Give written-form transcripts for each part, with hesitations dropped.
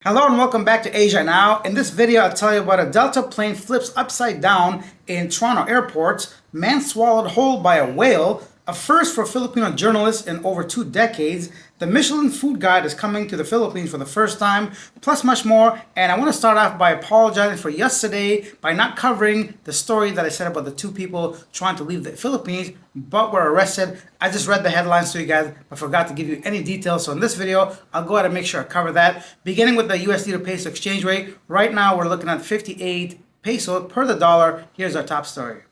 Hello and welcome back to Asia Now. In this video, I'll tell you about a Delta plane flips upside down in Toronto airports, man swallowed whole by a whale, a first for Filipino journalists in over 2 decades, the Michelin food guide is coming to the Philippines for the first time, plus much more. And I want to start off by apologizing for yesterday by not covering the story that I said about the 2 people trying to leave the Philippines but were arrested. I just read the headlines to you guys but forgot to give you any details. So in this video, I'll go ahead and make sure I cover that. Beginning with the USD to peso exchange rate, right now we're looking at 58 pesos per the dollar. Here's our top story.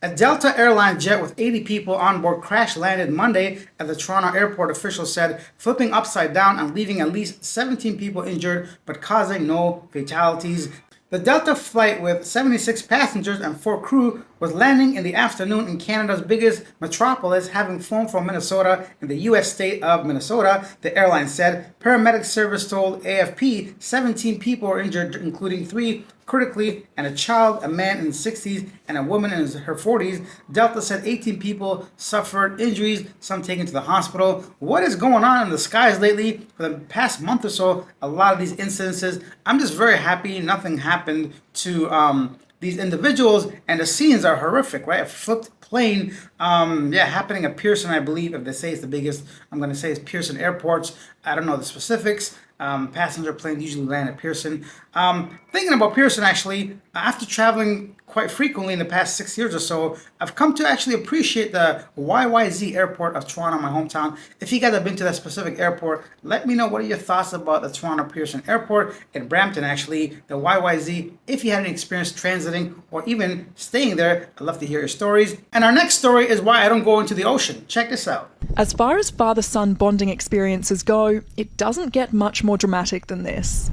A Delta Airlines jet with 80 people on board crash landed Monday at the Toronto airport, officials said, flipping upside down and leaving at least 17 people injured but causing no fatalities. The Delta flight with 76 passengers and 4 crew was landing in the afternoon in Canada's biggest metropolis, having flown from Minnesota in the U.S. state of Minnesota, the airline said. Paramedic service told AFP 17 people were injured, including 3 critically, and a child, a man in his 60s, and a woman in her 40s. Delta said 18 people suffered injuries, some taken to the hospital. What is going on in the skies lately? For the past month or so, a lot of these incidences, I'm just very happy nothing happened to these individuals, and the scenes are horrific, right? A flipped plane, happening at Pearson, I believe. If they say it's the biggest, I'm going to say it's Pearson Airports. I don't know the specifics. Passenger planes usually land at Pearson. Thinking about Pearson, actually, after traveling quite frequently in the past 6 years or so, I've come to actually appreciate the YYZ airport of Toronto, my hometown. If you guys have been to that specific airport, let me know what are your thoughts about the Toronto Pearson Airport in Brampton, actually, the YYZ. If you had any experience transiting or even staying there, I'd love to hear your stories. And our next story is why I don't go into the ocean. Check this out. As far as father-son bonding experiences go, it doesn't get much more dramatic than this.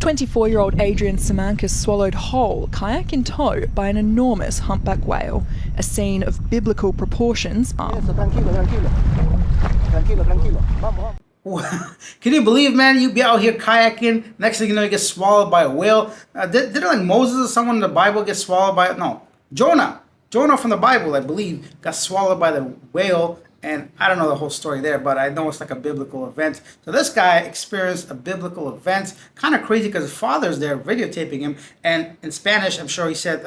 24-year-old Adrian Simankis swallowed whole, kayak in tow, by an enormous humpback whale, a scene of biblical proportions. Can you believe, man, you be out here kayaking, next thing you know you get swallowed by a whale? Didn't like Moses or someone in the Bible get swallowed by it? No, Jonah from the Bible, I believe, got swallowed by the whale. And I don't know the whole story there, but I know it's like a biblical event. So this guy experienced a biblical event. Kind of crazy because his father's there videotaping him. And in Spanish, I'm sure he said,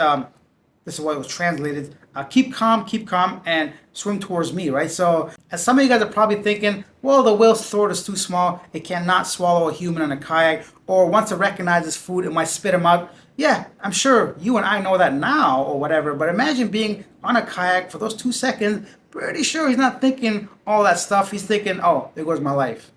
this is what it was translated, keep calm, and swim towards me, right? So as some of you guys are probably thinking, well, the whale's throat is too small. It cannot swallow a human in a kayak. Or once it recognizes food, it might spit him out. Yeah, I'm sure you and I know that now or whatever. But imagine being on a kayak for those 2 seconds. Pretty sure he's not thinking all that stuff. He's thinking, oh, there goes my life.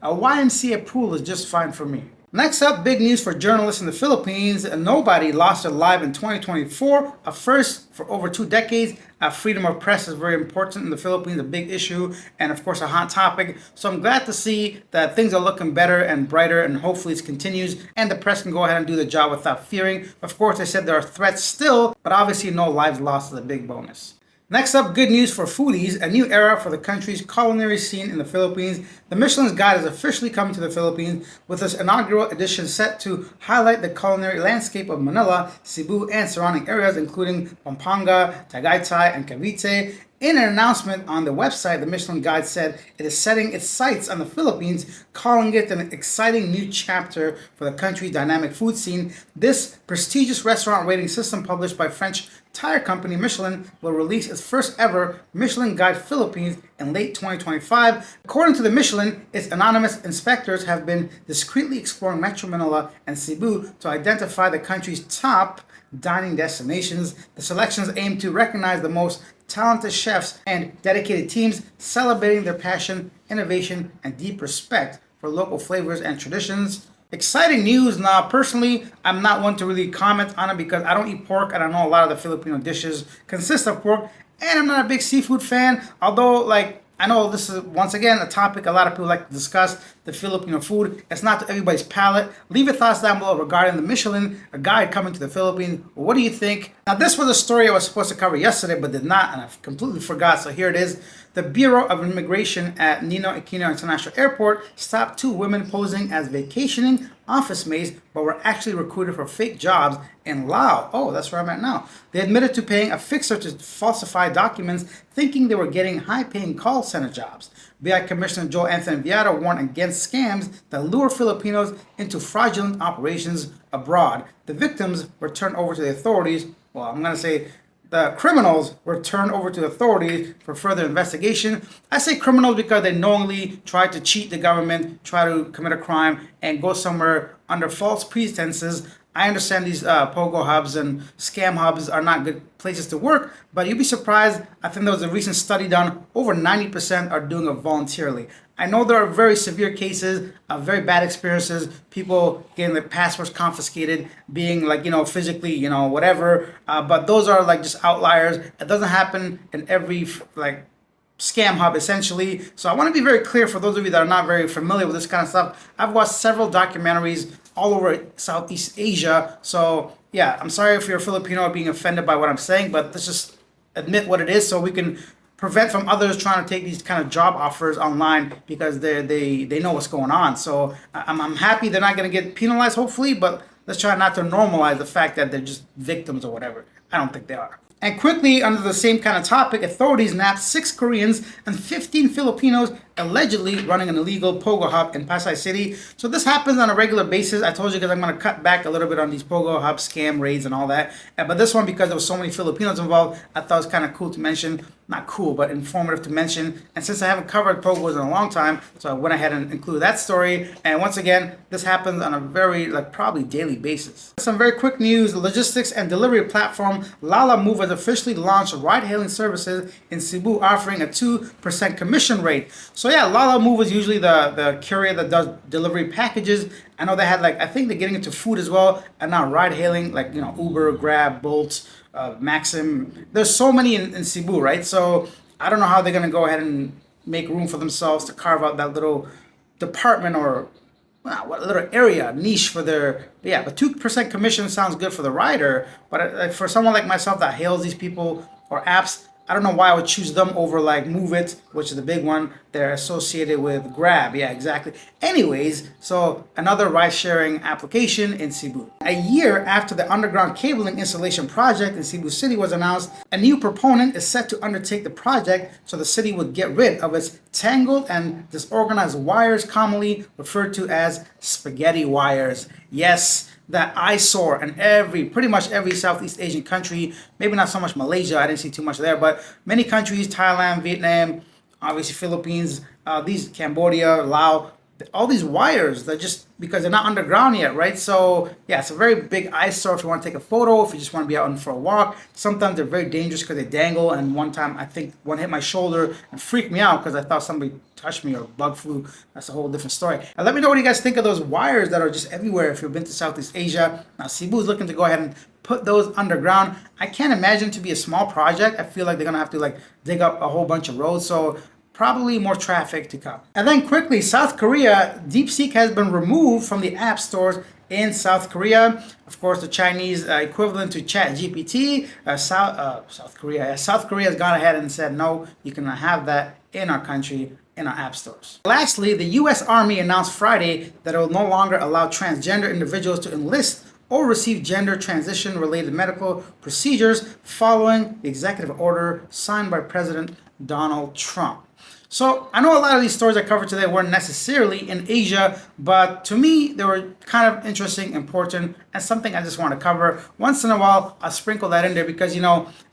A YMCA pool is just fine for me. Next up, big news for journalists in the Philippines. Nobody lost their life in 2024, a first for over 2 decades. Freedom of press is very important in the Philippines, a big issue, and of course a hot topic. So I'm glad to see that things are looking better and brighter, and hopefully it continues, and the press can go ahead and do the job without fearing. Of course, I said there are threats still, but obviously no lives lost is a big bonus. Next up, good news for foodies, a new era for the country's culinary scene in the Philippines. The Michelin's Guide is officially coming to the Philippines with this inaugural edition set to highlight the culinary landscape of Manila, Cebu, and surrounding areas, including Pampanga, Tagaytay, and Cavite. In an announcement on the website, the Michelin Guide said it is setting its sights on the Philippines, calling it an exciting new chapter for the country's dynamic food scene. This prestigious restaurant rating system, published by French tire company Michelin, will release its first ever Michelin Guide Philippines in late 2025. According to the Michelin, its anonymous inspectors have been discreetly exploring Metro Manila and Cebu to identify the country's top dining destinations. The selections aim to recognize the most talented chefs and dedicated teams, celebrating their passion, innovation, and deep respect for local flavors and traditions. Exciting news. Now, personally, I'm not one to really comment on it because I don't eat pork, and I know a lot of the Filipino dishes consist of pork, and I'm not a big seafood fan, although, I know this is, once again, a topic a lot of people like to discuss, the Filipino food. It's not to everybody's palate. Leave your thoughts down below regarding the Michelin Guide coming to the Philippines. What do you think? Now, this was a story I was supposed to cover yesterday, but did not, and I completely forgot, so here it is. The Bureau of Immigration at Ninoy Aquino International Airport stopped 2 women posing as vacationing office maids, but were actually recruited for fake jobs in Laos. Oh, that's where I'm at now. They admitted to paying a fixer to falsify documents, thinking they were getting high-paying call center jobs. BI Commissioner Joe Anthony Vieira warned against scams that lure Filipinos into fraudulent operations abroad. The victims were turned over to the authorities. Well, I'm going to say the criminals were turned over to authorities for further investigation. I say criminals because they knowingly tried to cheat the government, try to commit a crime, and go somewhere under false pretenses. I understand these pogo hubs and scam hubs are not good places to work, but you'd be surprised. I think there was a recent study done. Over 90% are doing it voluntarily. I know there are very severe cases of very bad experiences, people getting their passports confiscated, being like, physically, whatever. But those are like just outliers. It doesn't happen in every like scam hub essentially. So I want to be very clear for those of you that are not very familiar with this kind of stuff. I've watched several documentaries all over Southeast Asia. So yeah, I'm sorry if you're a Filipino being offended by what I'm saying, but let's just admit what it is so we can prevent from others trying to take these kind of job offers online because they know what's going on. So I'm happy they're not going to get penalized, hopefully, but let's try not to normalize the fact that they're just victims or whatever. I don't think they are. And quickly, under the same kind of topic, authorities nabbed 6 Koreans and 15 Filipinos allegedly running an illegal pogo hub in Pasay City. So this happens on a regular basis. I told you because I'm going to cut back a little bit on these pogo hub scam raids and all that. But this one, because there was so many Filipinos involved, I thought it was kind of cool to mention. Not cool, but informative to mention. And since I haven't covered pogos in a long time, so I went ahead and included that story. And once again, this happens on a very, probably daily basis. Some very quick news. Logistics and delivery platform Lalamove has officially launched ride-hailing services in Cebu, offering a 2% commission rate. So yeah, Lalamove is usually the courier that does delivery packages. I know they had I think they're getting into food as well, and now ride-hailing Uber, Grab, Bolt, Maxim. There's so many in Cebu, right? So I don't know how they're gonna go ahead and make room for themselves to carve out that little department or what little area niche for their. But 2% commission sounds good for the rider, but for someone like myself that hails these people or apps, I don't know why I would choose them over Move It, which is the big one. They're associated with Grab. Yeah, exactly. Anyways, so another ride-sharing application in Cebu. A year after the underground cabling installation project in Cebu City was announced, a new proponent is set to undertake the project so the city would get rid of its tangled and disorganized wires, commonly referred to as spaghetti wires. Yes, that eyesore in pretty much every Southeast Asian country, maybe not so much Malaysia, I didn't see too much there, but many countries, Thailand, Vietnam, obviously Philippines, these Cambodia, Laos, all these wires, they're just because they're not underground yet, right? So yeah, it's a very big eyesore if you want to take a photo, if you just want to be out for a walk. Sometimes they're very dangerous because they dangle, and one time I think one hit my shoulder and freaked me out because I thought somebody touched me or bug flew. That's a whole different story. And let me know what you guys think of those wires that are just everywhere if you've been to Southeast Asia. Now Cebu is looking to go ahead and put those underground. I can't imagine to be a small project. I feel like they're gonna have to dig up a whole bunch of roads. So probably more traffic to come. And then quickly, South Korea, Deepseek has been removed from the app stores in South Korea. Of course, the Chinese equivalent to ChatGPT. South Korea has gone ahead and said, no, you cannot have that in our country, in our app stores. Lastly, the U.S. Army announced Friday that it will no longer allow transgender individuals to enlist or receive gender transition related medical procedures following the executive order signed by President Donald Trump. So I know a lot of these stories I covered today weren't necessarily in Asia, but to me, they were kind of interesting, important, and something I just want to cover. Once in a while, I'll sprinkle that in there because,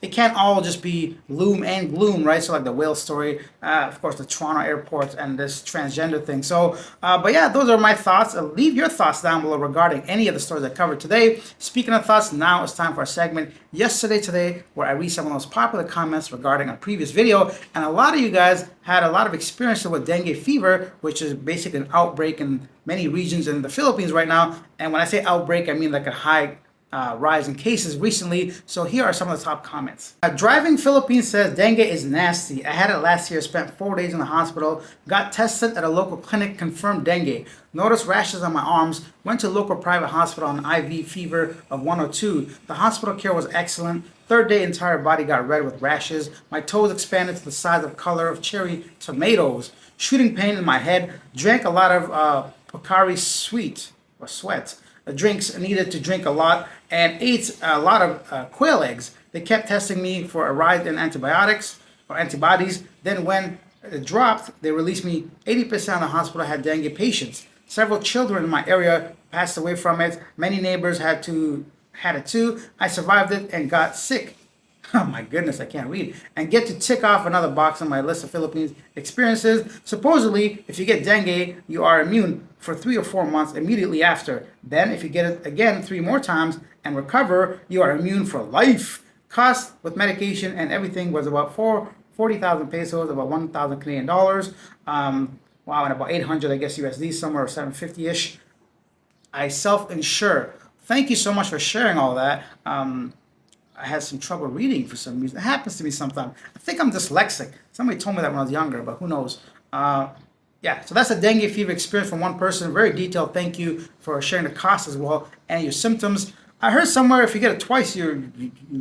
it can't all just be loom and gloom, right? So the whale story, of course, the Toronto airport and this transgender thing. So, but yeah, those are my thoughts. Leave your thoughts down below regarding any of the stories I covered today. Speaking of thoughts, now it's time for our segment, Yesterday Today, where I read some of the most popular comments regarding a previous video. And a lot of you guys had a lot of experience with dengue fever, which is basically an outbreak in many regions in the Philippines right now. And when I say outbreak, I mean a high rise in cases recently. So here are some of the top comments. Driving Philippines says dengue is nasty. I had it last year, spent 4 days in the hospital, got tested at a local clinic, confirmed dengue. Noticed rashes on my arms, went to local private hospital on IV fever of 102. The hospital care was excellent. Third day, entire body got red with rashes. My toes expanded to the size of color of cherry tomatoes. Shooting pain in my head. Drank a lot of Pocari sweat. Drinks, needed to drink a lot, and ate a lot of quail eggs. They kept testing me for a rise in antibiotics or antibodies. Then when it dropped, they released me. 80% of the hospital had dengue patients. Several children in my area passed away from it. Many neighbors had it too. I survived it and got sick. Oh my goodness, I can't read. And get to tick off another box on my list of Philippines experiences. Supposedly, if you get dengue, you are immune for 3 or 4 months immediately after. Then, if you get it again 3 more times and recover, you are immune for life. Cost with medication and everything was about 40,000 pesos, about 1,000 Canadian dollars. Wow, and about 800, I guess, USD, somewhere 750-ish. I self-insure. Thank you so much for sharing all that. I had some trouble reading for some reason. It happens to me sometimes. I think I'm dyslexic. Somebody told me that when I was younger, but who knows? Yeah, so that's a dengue fever experience from one person. Very detailed. Thank you for sharing the cost as well and your symptoms. I heard somewhere if you get it twice, you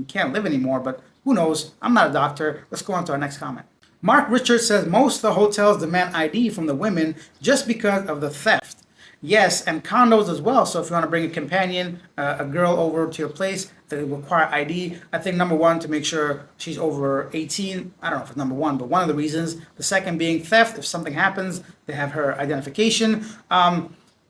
can't live anymore, but who knows? I'm not a doctor. Let's go on to our next comment. Mark Richards says most of the hotels demand ID from the women just because of the theft. Yes, and condos as well. So if you want to bring a companion, a girl over to your place, they require ID. I think number one, to make sure she's over 18. I don't know if it's number one, but one of the reasons. The second being theft. If something happens, they have her identification.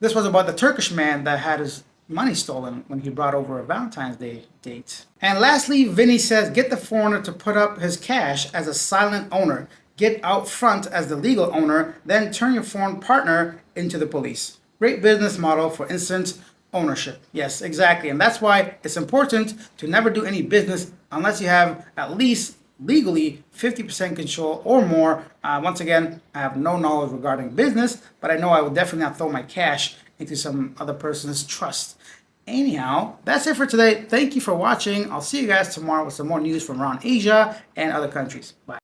This was about the Turkish man that had his money stolen when he brought over a Valentine's Day date. And lastly, Vinny says, get the foreigner to put up his cash as a silent owner. Get out front as the legal owner, then turn your foreign partner into the police. Great business model for instant ownership. Yes, exactly. And that's why it's important to never do any business unless you have at least legally 50% control or more. Once again, I have no knowledge regarding business, but I know I will definitely not throw my cash into some other person's trust. Anyhow, that's it for today. Thank you for watching. I'll see you guys tomorrow with some more news from around Asia and other countries. Bye.